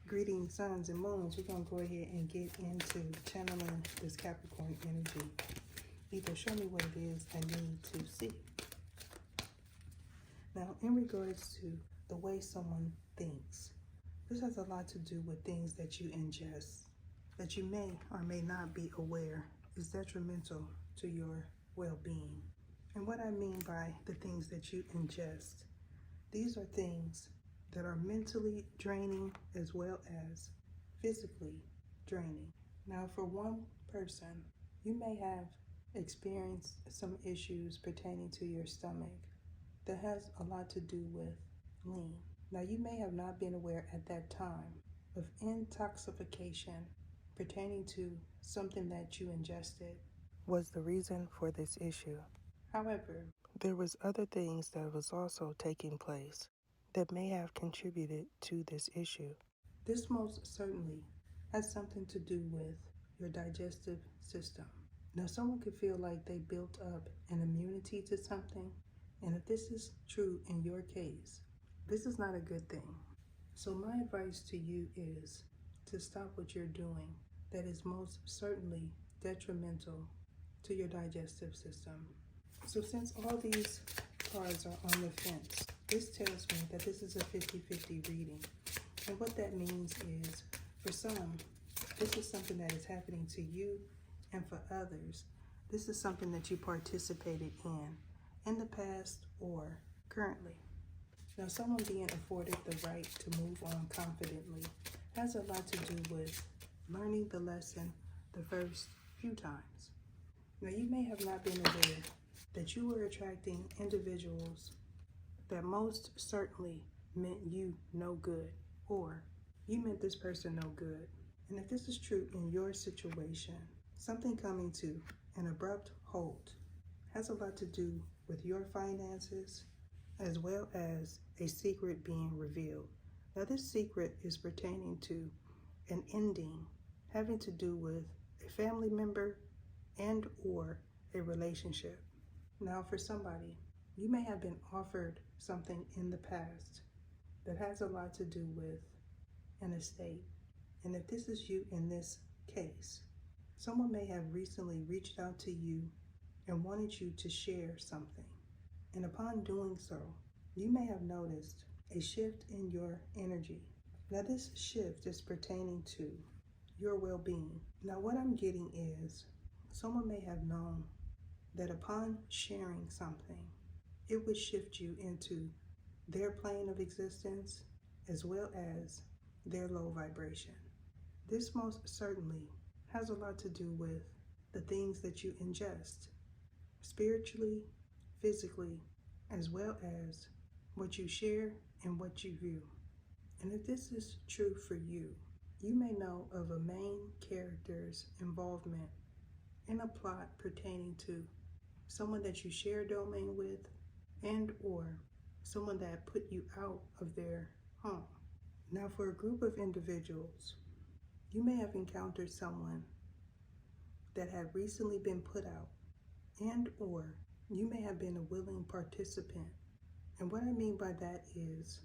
Greetings, suns and moons. We're going to go ahead and get into channeling this Capricorn energy. Either show me what it is I need to see. Now, in regards to the way someone thinks, this has a lot to do with things that you ingest, that you may or may not be aware is detrimental to your well-being. And what I mean by the things that you ingest, these are things that are mentally draining as well as physically draining. Now, for one person, you may have experienced some issues pertaining to your stomach that has a lot to do with lean. Now, you may have not been aware at that time of intoxication pertaining to something that you ingested was the reason for this issue. However, there was other things that was also taking place that may have contributed to this issue. This most certainly has something to do with your digestive system. Now, someone could feel like they built up an immunity to something, and if this is true in your case, this is not a good thing. So my advice to you is to stop what you're doing that is most certainly detrimental to your digestive system. So since all these cards are on the fence, this tells me that this is a 50-50 reading. And what that means is, for some, this is something that is happening to you, and for others, this is something that you participated in the past or currently. Now, someone being afforded the right to move on confidently has a lot to do with learning the lesson the first few times. Now, you may have not been aware that you were attracting individuals that most certainly meant you no good, or you meant this person no good. And if this is true in your situation, something coming to an abrupt halt has a lot to do with your finances as well as a secret being revealed. Now, this secret is pertaining to an ending having to do with a family member and or a relationship. Now, for somebody, you may have been offered something in the past that has a lot to do with an estate. And if this is you in this case, someone may have recently reached out to you and wanted you to share something. And upon doing so, you may have noticed a shift in your energy. Now, this shift is pertaining to your well-being. Now, what I'm getting is someone may have known that upon sharing something, it would shift you into their plane of existence as well as their low vibration. This most certainly has a lot to do with the things that you ingest, spiritually, physically, as well as what you share and what you view. And if this is true for you, you may know of a main character's involvement in a plot pertaining to someone that you share a domain with and or someone that put you out of their home. Now, for a group of individuals, you may have encountered someone that had recently been put out and or you may have been a willing participant. And what I mean by that is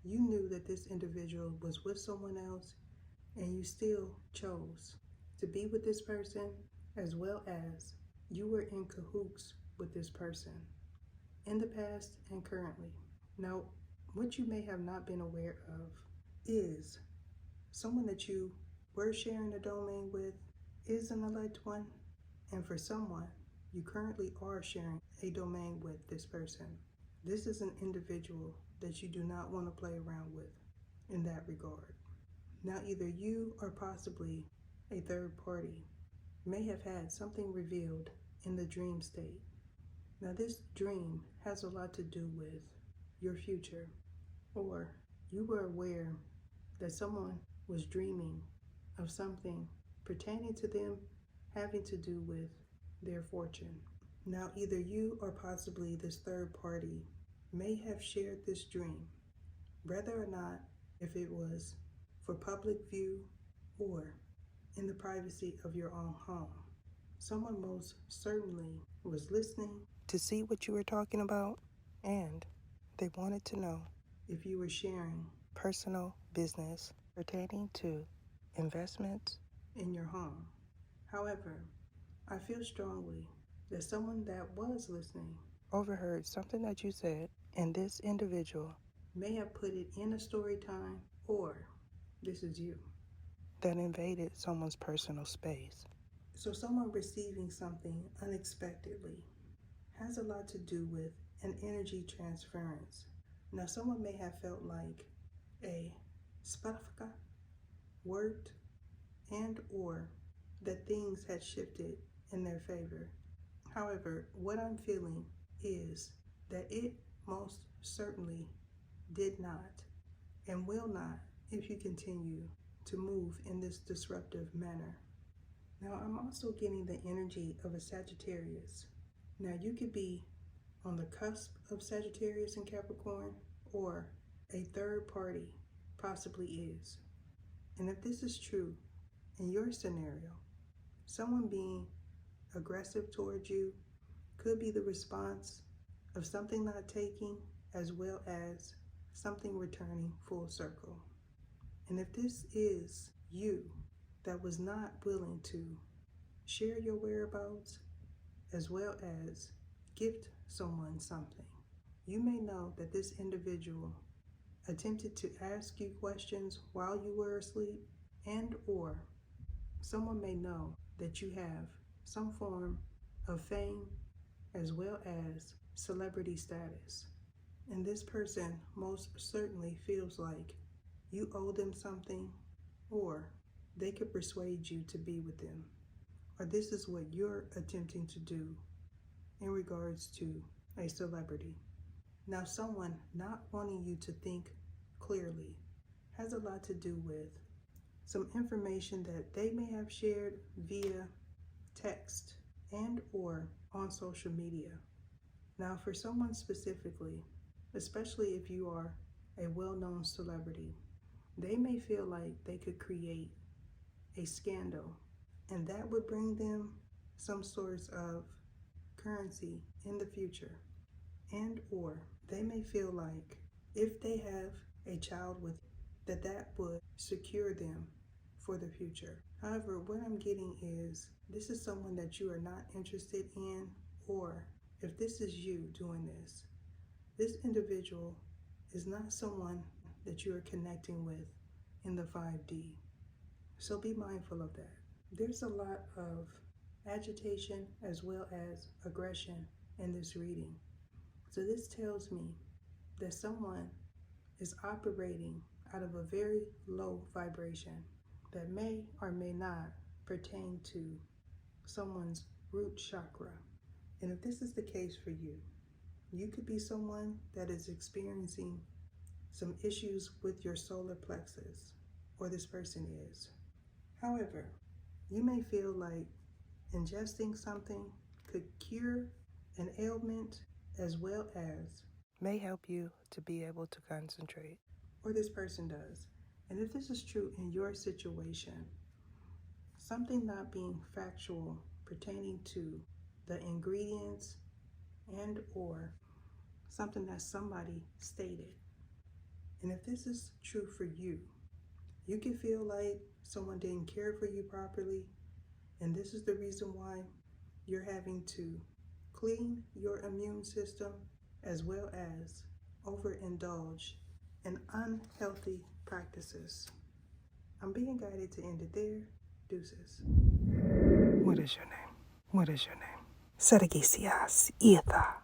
you knew that this individual was with someone else and you still chose to be with this person, as well as you were in cahoots with this person in the past and currently. Now, what you may have not been aware of is someone that you were sharing a domain with is an elect one, and for someone, you currently are sharing a domain with this person. This is an individual that you do not want to play around with in that regard. Now, either you or possibly a third party may have had something revealed in the dream state. Now, this dream has a lot to do with your future, or you were aware that someone was dreaming of something pertaining to them having to do with their fortune. Now, either you or possibly this third party may have shared this dream, whether or not if it was for public view or in the privacy of your own home. Someone most certainly was listening to see what you were talking about, and they wanted to know if you were sharing personal business pertaining to investments in your home. However, I feel strongly that someone that was listening overheard something that you said, and this individual may have put it in a story time, or this is you that invaded someone's personal space. So someone receiving something unexpectedly has a lot to do with an energy transference. Now, someone may have felt like a sparka worked and or that things had shifted in their favor. However, what I'm feeling is that it most certainly did not and will not if you continue to move in this disruptive manner. Now, I'm also getting the energy of a Sagittarius. Now, you could be on the cusp of Sagittarius and Capricorn, or a third party possibly is. And if this is true in your scenario, someone being aggressive towards you could be the response of something not taking, as well as something returning full circle. And if this is you that was not willing to share your whereabouts, as well as gift someone something, you may know that this individual attempted to ask you questions while you were asleep, and or someone may know that you have some form of fame as well as celebrity status. And this person most certainly feels like you owe them something, or they could persuade you to be with them. Or this is what you're attempting to do in regards to a celebrity. Now, someone not wanting you to think clearly has a lot to do with some information that they may have shared via text and or on social media. Now, for someone specifically, especially if you are a well-known celebrity, they may feel like they could create a scandal, and that would bring them some source of currency in the future. And or they may feel like if they have a child with that would secure them for the future. However, what I'm getting is this is someone that you are not interested in, or if this is you doing this individual is not someone that you are connecting with in the 5D. So be mindful of that. There's a lot of agitation as well as aggression in this reading. So this tells me that someone is operating out of a very low vibration that may or may not pertain to someone's root chakra. And if this is the case for you, you could be someone that is experiencing some issues with your solar plexus, or this person is. However, you may feel like ingesting something could cure an ailment, as well as may help you to be able to concentrate, or this person does. And if this is true in your situation, something not being factual pertaining to the ingredients and or something that somebody stated. And if this is true for you, you can feel like someone didn't care for you properly, and this is the reason why you're having to clean your immune system as well as overindulge in unhealthy practices. I'm being guided to end it there. Deuces. What is your name? What is your name? Saragisias Etha.